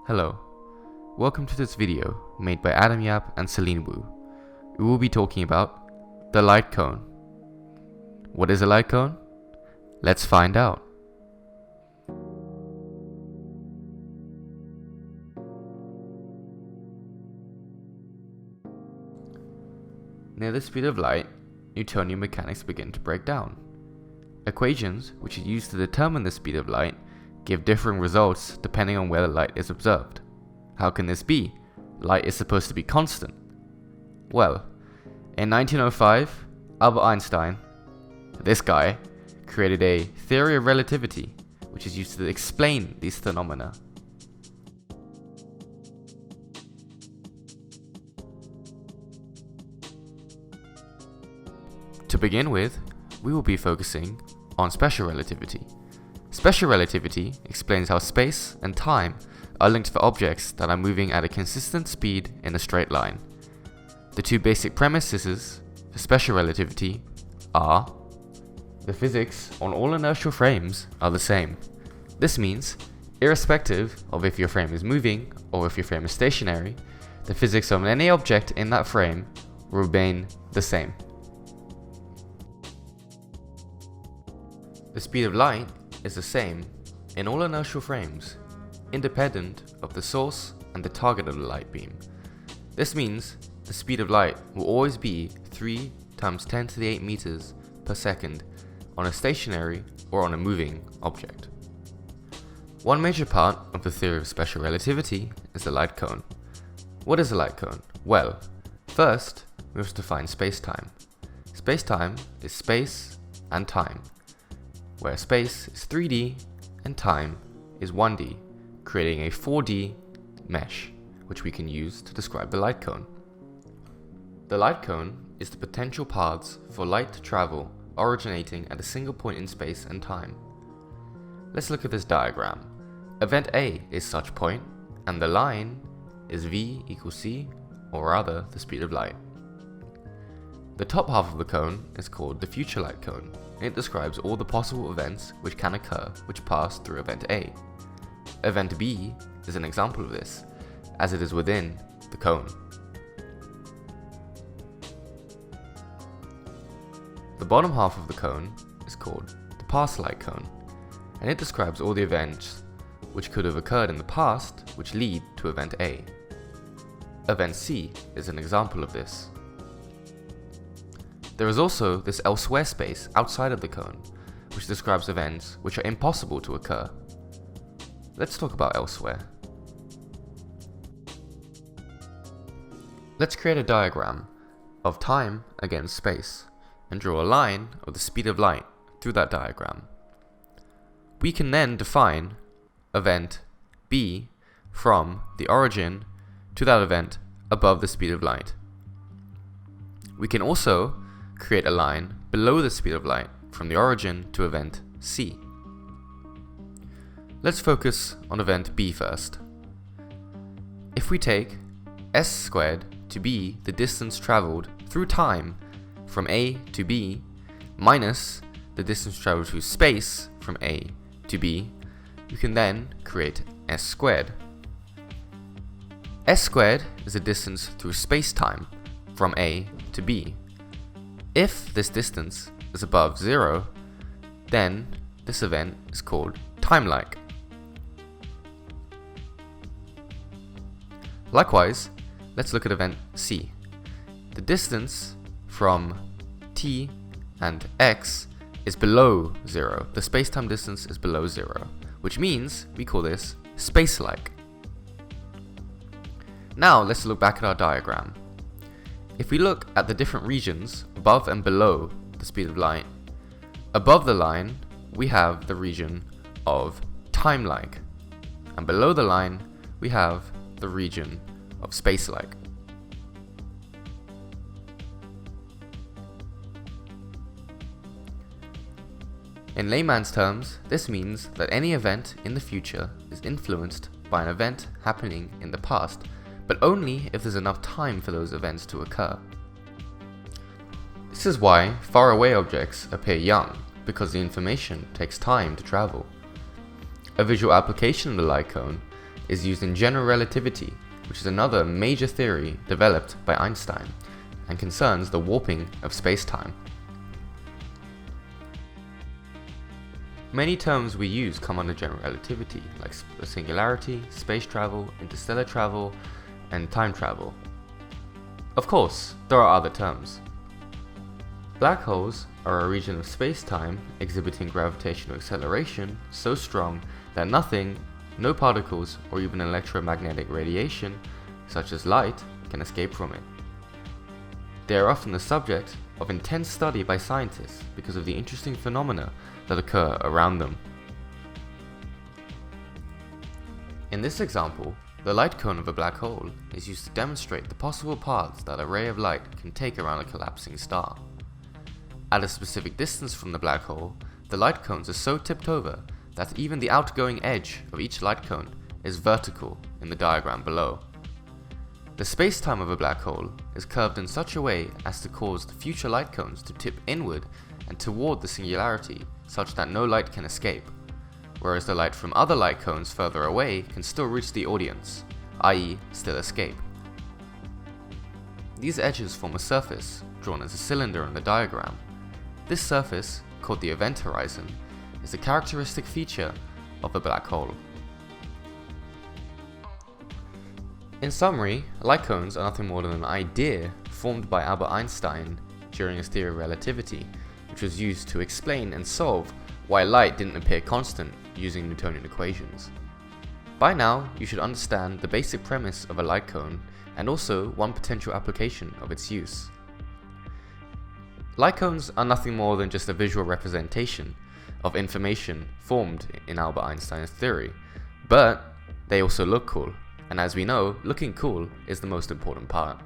Hello, welcome to this video made by Adam Yap and Celine Wu. We will be talking about the light cone. What is a light cone? Let's find out. Near the speed of light, Newtonian mechanics begin to break down. Equations, which are used to determine the speed of light, give differing results depending on where the light is observed. How can this be? Light is supposed to be constant. Well, in 1905, Albert Einstein, this guy, created a theory of relativity, which is used to explain these phenomena. To begin with, we will be focusing on special relativity. Special relativity explains how space and time are linked for objects that are moving at a consistent speed in a straight line. The two basic premises for special relativity are: the physics on all inertial frames are the same. This means, irrespective of if your frame is moving or if your frame is stationary, the physics of any object in that frame will remain the same. The speed of light is the same in all inertial frames, independent of the source and the target of the light beam. This means the speed of light will always be 3 times 10 to the 8 meters per second on a stationary or on a moving object. One major part of the theory of special relativity is the light cone. What is a light cone? Well, first we must define space-time. Space-time is space and time, where space is 3D and time is 1D, creating a 4D mesh, which we can use to describe the light cone. The light cone is the potential paths for light to travel originating at a single point in space and time. Let's look at this diagram. Event A is such point, and the line is v equals c, or rather the speed of light. The top half of the cone is called the future light cone. It describes all the possible events which can occur which pass through event A. Event B is an example of this, as it is within the cone. The bottom half of the cone is called the past light cone, and it describes all the events which could have occurred in the past which lead to event A. Event C is an example of this. There is also this elsewhere space outside of the cone, which describes events which are impossible to occur. Let's talk about elsewhere. Let's create a diagram of time against space, and draw a line of the speed of light through that diagram. We can then define event B from the origin to that event above the speed of light. We can also create a line below the speed of light from the origin to event C. Let's focus on event B first. If we take s squared to be the distance traveled through time from A to B minus the distance traveled through space from A to B, we can then create s squared. S squared is the distance through space-time from A to B. If this distance is above 0, then this event is called time-like. Likewise, let's look at event C. The distance from t and x is below 0. The space-time distance is below 0, which means we call this space-like. Now let's look back at our diagram. If we look at the different regions above and below the speed of light, above the line we have the region of time-like, and below the line we have the region of space-like. In layman's terms, this means that any event in the future is influenced by an event happening in the past, but only if there's enough time for those events to occur. This is why faraway objects appear young, because the information takes time to travel. A visual application of the light cone is used in general relativity, which is another major theory developed by Einstein and concerns the warping of space-time. Many terms we use come under general relativity, like singularity, space travel, interstellar travel, and time travel. Of course, there are other terms. Black holes are a region of space-time exhibiting gravitational acceleration so strong that nothing, no particles, or even electromagnetic radiation, such as light, can escape from it. They are often the subject of intense study by scientists because of the interesting phenomena that occur around them. In this example, the light cone of a black hole is used to demonstrate the possible paths that a ray of light can take around a collapsing star. At a specific distance from the black hole, the light cones are so tipped over that even the outgoing edge of each light cone is vertical in the diagram below. The space-time of a black hole is curved in such a way as to cause the future light cones to tip inward and toward the singularity such that no light can escape, whereas the light from other light cones further away can still reach the audience, i.e. still escape. These edges form a surface, drawn as a cylinder in the diagram. This surface, called the event horizon, is a characteristic feature of a black hole. In summary, light cones are nothing more than an idea formed by Albert Einstein during his theory of relativity, which was used to explain and solve why light didn't appear constant using Newtonian equations. By now, you should understand the basic premise of a light cone and also one potential application of its use. Light cones are nothing more than just a visual representation of information formed in Albert Einstein's theory, but they also look cool. And as we know, looking cool is the most important part.